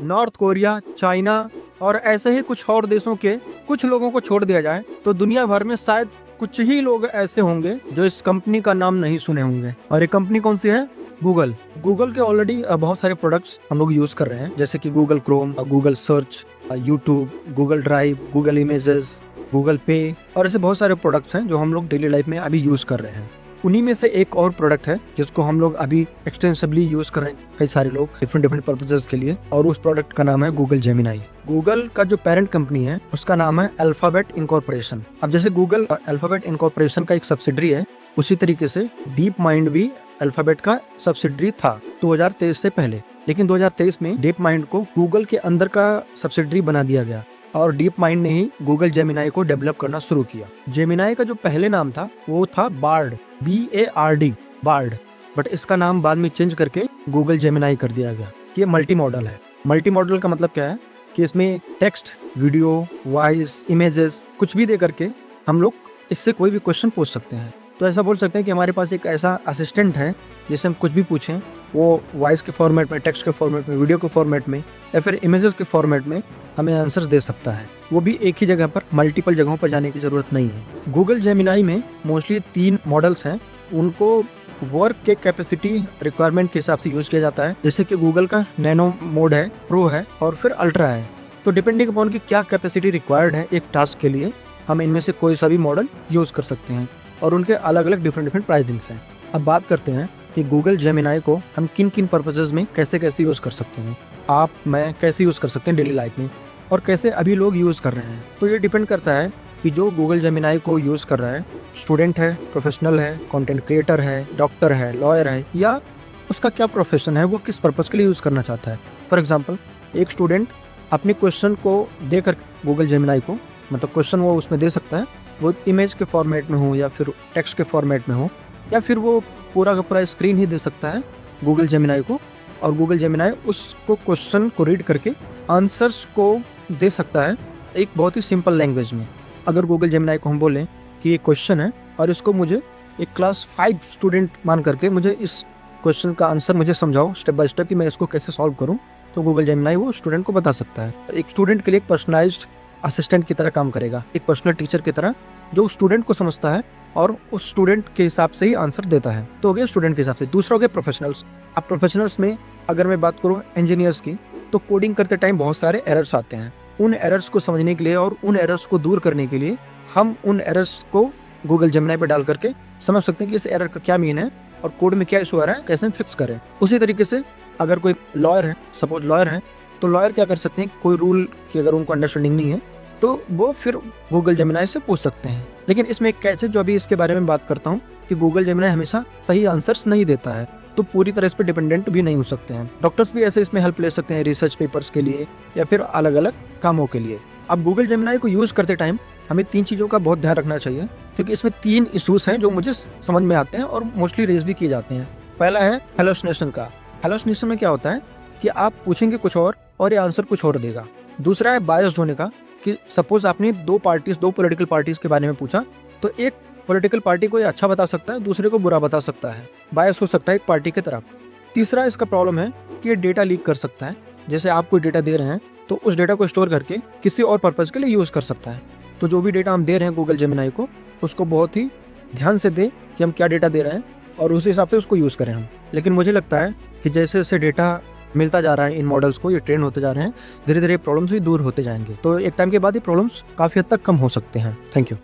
North Korea, China और ऐसे ही कुछ और देशों के कुछ लोगों को छोड़ दिया जाए तो दुनिया भर में शायद कुछ ही लोग ऐसे होंगे जो इस कंपनी का नाम नहीं सुने होंगे। और ये कंपनी कौन सी है? गूगल। गूगल के ऑलरेडी बहुत सारे प्रोडक्ट्स हम लोग यूज कर रहे हैं, जैसे कि Google Chrome, Google search, YouTube, Google drive, Google images, Google पे और ऐसे बहुत सारे प्रोडक्ट्स हैं जो हम लोग डेली लाइफ में अभी यूज कर रहे हैं। उन्हीं में से एक और प्रोडक्ट है जिसको हम लोग अभी एक्सटेंसिवली यूज कर रहे हैं, कई सारे लोग डिफरेंट पर्पसेस के लिए, और उस प्रोडक्ट का नाम है गूगल जेमिनाई। गूगल का जो पेरेंट कंपनी है उसका नाम है अल्फाबेट इनकॉर्पोरेशन। अब जैसे गूगल अल्फाबेट इनकॉर्पोरेशन का एक सब्सिडरी है, उसी तरीके से डीप माइंड भी अल्फाबेट का सब्सिडरी था 2023 से पहले, लेकिन 2023 में डीप माइंड को गूगल के अंदर का सब्सिडरी बना दिया गया और डीप माइंड ने ही गूगल जेमिनाई को डेवलप करना शुरू किया। जेमिनाई का जो पहले नाम था वो था बार्ड, BARD, बार्ड, बट इसका नाम बाद में चेंज करके गूगल जेमिनाई कर दिया गया। ये मल्टी मॉडल है। मल्टी मॉडल का मतलब क्या है कि इसमें टेक्स्ट, वीडियो, वॉइस, इमेजेस कुछ भी दे करके हम लोग इससे कोई भी क्वेश्चन पूछ सकते हैं। तो ऐसा बोल सकते हैं कि हमारे पास एक ऐसा असिस्टेंट है जिससे हम कुछ भी पूछें, वो वॉइस के फॉर्मेट में, टेक्स्ट के फॉर्मेट में, वीडियो के फॉर्मेट में या फिर इमेजेस के फॉर्मेट में हमें आंसर्स दे सकता है। वो भी एक ही जगह पर, मल्टीपल जगहों पर जाने की जरूरत नहीं है। गूगल जेमिनाई में मोस्टली 3 मॉडल्स हैं, उनको वर्क के कैपेसिटी रिक्वायरमेंट के हिसाब से यूज किया जाता है। जैसे कि गूगल का नैनो मोड है, प्रो है और फिर अल्ट्रा है। तो डिपेंडिंग अपॉन की क्या कैपेसिटी रिक्वायर्ड है एक टास्क के लिए, हम इनमें से कोई सा भी मॉडल यूज कर सकते हैं और उनके अलग अलग डिफरेंट प्राइसिंग्स हैं। अब बात करते हैं कि गूगल जेमिनाई को हम किन किन पर्पसेस में कैसे कैसे यूज कर सकते हैं, आप मैं कैसे यूज कर सकते हैं डेली लाइफ में, और कैसे अभी लोग यूज कर रहे हैं। तो ये डिपेंड करता है कि जो गूगल जेमिनाई को यूज कर रहा है स्टूडेंट है, प्रोफेशनल है, कंटेंट क्रिएटर है, डॉक्टर है, लॉयर है, या उसका क्या प्रोफेशन है, वो किस पर्पज के लिए यूज करना चाहता है। फॉर एग्जाम्पल, एक स्टूडेंट अपने क्वेश्चन को देकर गूगल जेमिनाई को, मतलब क्वेश्चन वो उसमें दे सकता है, वो इमेज के फॉर्मेट में हो या फिर टेक्स्ट के फॉर्मेट में हो, या फिर वो पूरा का पूरा स्क्रीन ही दे सकता है गूगल जेमिनाई को, और गूगल जेमिनाई उसको क्वेश्चन को रीड करके आंसर्स को दे सकता है एक बहुत ही सिंपल लैंग्वेज में। अगर गूगल जेमिनाई को हम बोलें कि ये क्वेश्चन है और इसको मुझे एक क्लास 5 स्टूडेंट मान करके मुझे इस क्वेश्चन का आंसर मुझे समझाओ स्टेप बाय स्टेप कि मैं इसको कैसे सॉल्व करूं, तो गूगल जेमिनाई वो स्टूडेंट को बता सकता है। एक स्टूडेंट के लिए एक पर्सनलाइज्ड असिस्टेंट की तरह काम करेगा, एक पर्सनल टीचर की तरह, जो स्टूडेंट को समझता है और उस स्टूडेंट के हिसाब से ही आंसर देता है। तो हो गया स्टूडेंट के हिसाब से। दूसरा हो गया प्रोफेशनल्स। अब प्रोफेशनल्स में अगर मैं बात करूँ इंजीनियर्स की, तो कोडिंग करते टाइम बहुत सारे एरर्स आते हैं। उन एरर्स को समझने के लिए और उन एरर्स को दूर करने के लिए हम उन एरर्स को गूगल जेमिनाई पे डाल करके समझ सकते हैं कि इस एरर का क्या मीन है और कोड में क्या इशू आ रहा है, कैसे हम फिक्स करें। उसी तरीके से अगर कोई लॉयर है, सपोज लॉयर है, तो लॉयर क्या कर सकते हैं, कोई रूल की अगर उनको अंडरस्टैंडिंग नहीं है तो वो फिर गूगल जेमिनाई से पूछ सकते हैं। लेकिन इसमें एक कैच है जो अभी इसके बारे में बात करता हूँ कि गूगल जेमिनाई हमेशा सही आंसर्स नहीं देता है, तो पूरी तरह इस पर डिपेंडेंट भी नहीं हो सकते हैं। डॉक्टर्स भी ऐसे इसमें हेल्प ले सकते हैं रिसर्च पेपर्स के लिए या फिर अलग अलग कामों के लिए। अब गूगल जेमिनाई को यूज करते टाइम हमें 3 चीज़ों का बहुत ध्यान रखना चाहिए, क्योंकि इसमें 3 इशूज हैं जो मुझे समझ में आते हैं और मोस्टली रेज भी किए जाते हैं। पहला है हेलोसिनेशन का। हेलोसिनेशन में क्या होता है कि आप पूछेंगे कुछ और ये आंसर कुछ और देगा। दूसरा है बायस्ड होने का, कि सपोज आपने 2 पॉलिटिकल पार्टीज के बारे में पूछा, तो एक पॉलिटिकल पार्टी को ये अच्छा बता सकता है, दूसरे को बुरा बता सकता है, बायस हो सकता है एक पार्टी की तरफ। तीसरा इसका प्रॉब्लम है कि ये डेटा लीक कर सकता है। जैसे आप कोई डेटा दे रहे हैं तो उस डेटा को स्टोर करके किसी और पर्पज़ के लिए यूज़ कर सकता है। तो जो भी डेटा हम दे रहे हैं गूगल जेमिनाई को, उसको बहुत ही ध्यान से दें कि हम क्या डेटा दे रहे हैं और उस हिसाब से उसको यूज़ करें हम। लेकिन मुझे लगता है कि जैसे जैसे डेटा मिलता जा रहा है इन मॉडल्स को, ये ट्रेन होते जा रहे हैं, धीरे धीरे प्रॉब्लम्स भी दूर होते जाएंगे। तो एक टाइम के बाद ये प्रॉब्लम्स काफ़ी हद तक कम हो सकते हैं। Thank you.